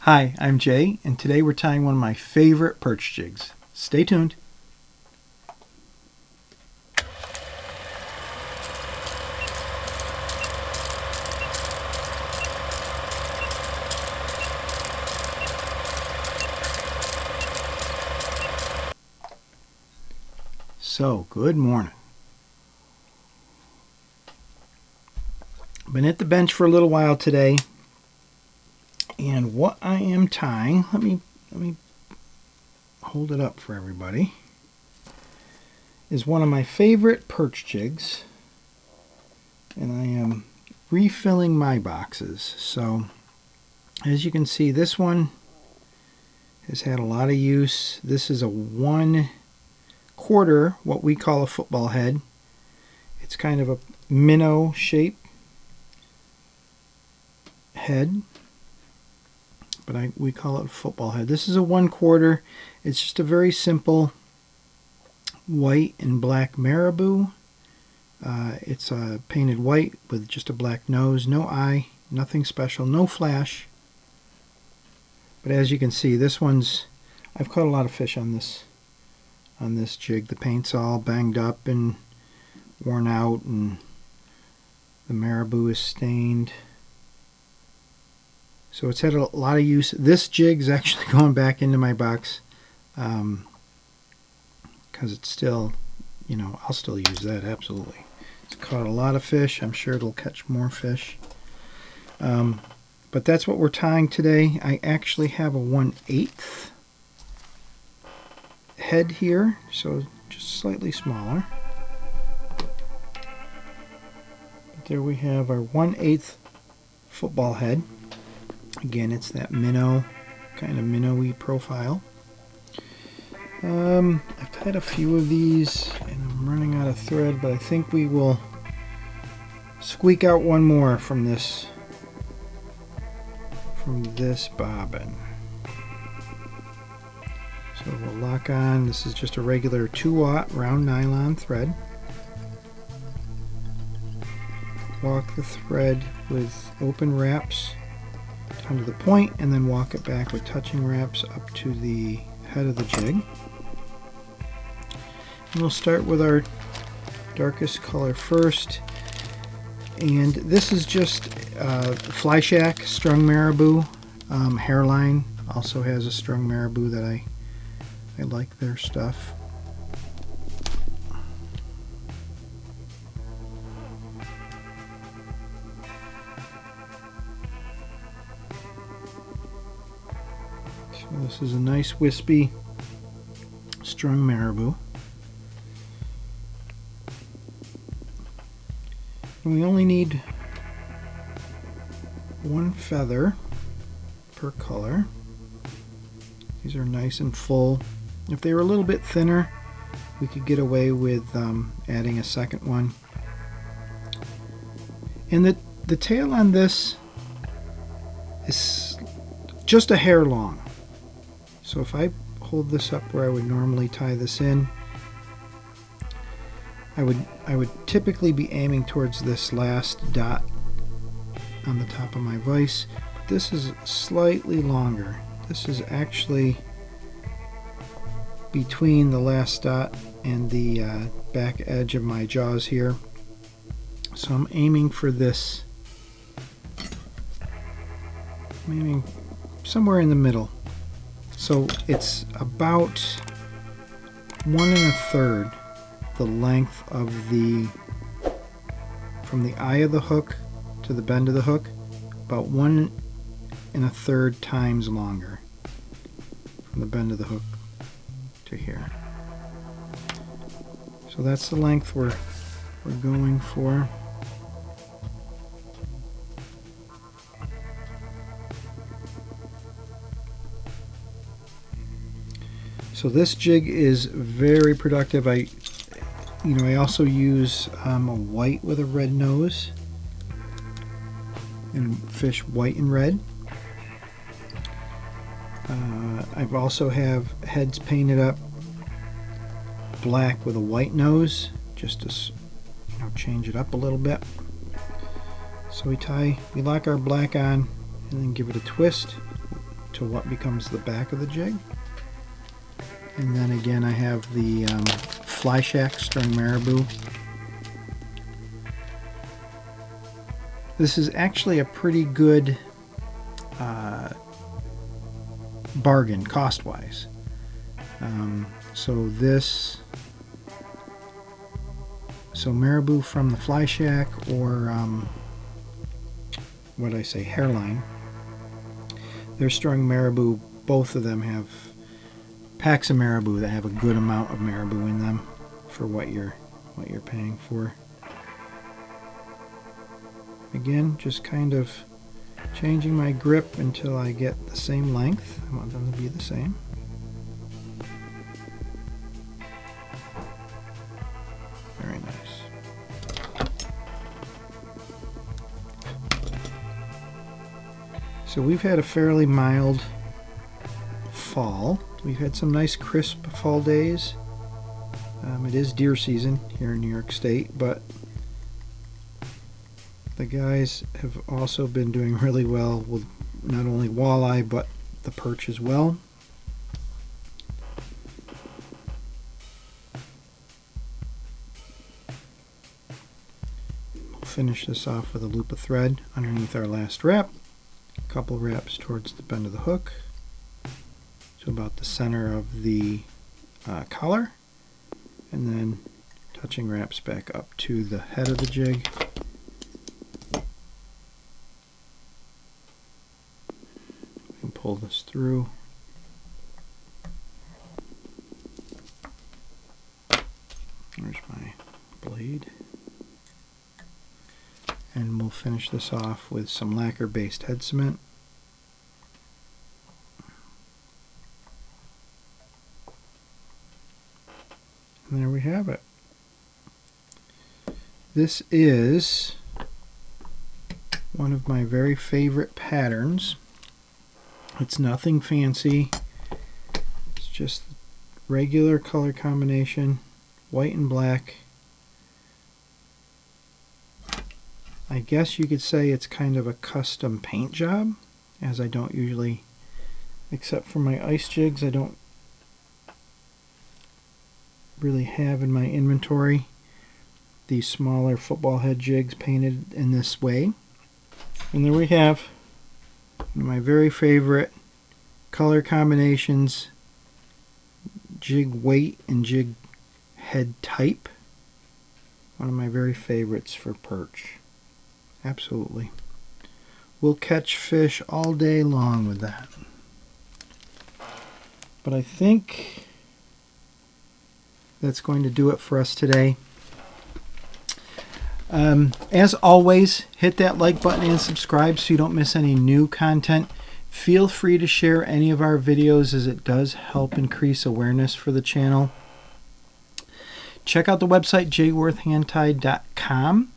Hi, I'm Jay, and today we're tying one of my favorite perch jigs. Stay tuned. So, good morning. Been at the bench for a little while today, and what I am tying, let me hold it up for everybody, is one of my favorite perch jigs, and I am refilling my boxes. So, as you can see, this one has had a lot of use. This is a 1/4, what we call a football head. It's kind of a minnow shape head, but we call it a football head. This is a 1/4. It's just a very simple white and black Marabou. It's painted white with just a black nose, no eye, nothing special, no flash. But as you can see, this one's, I've caught a lot of fish on this jig. The paint's all banged up and worn out, and the Marabou is stained. So it's had a lot of use. This jig's actually going back into my box because it's still, I'll still use that, absolutely. It's caught a lot of fish. I'm sure it'll catch more fish. But that's what we're tying today. I actually have a 1/8 head here, so just slightly smaller. But there we have our 1/8 football head. Again, it's that minnow, kind of minnowy profile. I've tied a few of these, and I'm running out of thread, but I think we will squeak out one more from this bobbin. So we'll lock on. This is just a regular 2/0 round nylon thread. Walk the thread with open wraps down to the point, and then walk it back with touching wraps up to the head of the jig. And we'll start with our darkest color first, and this is just Fly Shack Strung Marabou. Hairline also has a Strung Marabou that I like their stuff. So this is a nice wispy Strung Marabou. And we only need one feather per color. These are nice and full. If they were a little bit thinner, we could get away with adding a second one. And the tail on this is just a hair long. So if I hold this up where I would normally tie this in, I would typically be aiming towards this last dot on the top of my vise. But this is slightly longer. This is actually between the last dot and the back edge of my jaws here. So I'm aiming for this. I'm aiming somewhere in the middle. So it's about 1 1/3 the length of from the eye of the hook to the bend of the hook, about 1 1/3 times longer from the bend of the hook to here. So that's the length we're going for. So this jig is very productive. I also use a white with a red nose and fish white and red. I've also have heads painted up black with a white nose, just to change it up a little bit. So we lock our black on and then give it a twist. to what becomes the back of the jig. And then again, I have the Fly Shack Strung Marabou. This is actually a pretty good bargain cost-wise. So Marabou from the Fly Shack, or what did I say, Hairline. They're Strung Marabou. Both of them have packs of Marabou that have a good amount of Marabou in them for what you're paying for. Again, just kind of changing my grip until I get the same length. I want them to be the same. Very nice. So we've had a fairly mild fall. We've had some nice crisp fall days. It is deer season here in New York State, but the guys have also been doing really well with not only walleye but the perch as well. We'll finish this off with a loop of thread underneath our last wrap. A couple wraps towards the bend of the hook, to about the center of the collar, and then touching wraps back up to the head of the jig. And pull this through. There's my blade. And we'll finish this off with some lacquer-based head cement. And there we have it. This is one of my very favorite patterns. It's nothing fancy. It's just regular color combination, white and black. I guess you could say it's kind of a custom paint job, as I don't usually, except for my ice jigs, I don't really have in my inventory these smaller football head jigs painted in this way. And there we have one of my very favorite color combinations, jig weight and jig head type. One of my very favorites for perch. Absolutely. We'll catch fish all day long with that. But I think that's going to do it for us today. As always, hit that like button and subscribe so you don't miss any new content. Feel free to share any of our videos, as it does help increase awareness for the channel. Check out the website jworthhandtied.com.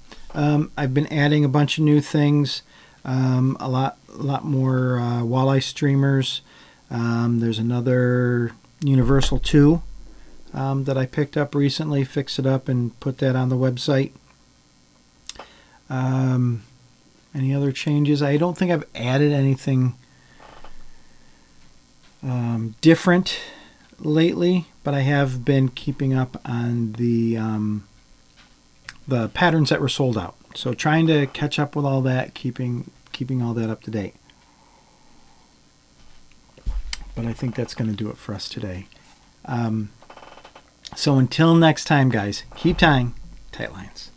I've been adding a bunch of new things, a lot more walleye streamers. There's another Universal 2 that I picked up recently, fixed it up and put that on the website. Any other changes? I don't think I've added anything different lately, but I have been keeping up on the patterns that were sold out. So trying to catch up with all that, keeping all that up to date. But I think that's going to do it for us today. So until next time, guys, keep tying tight lines.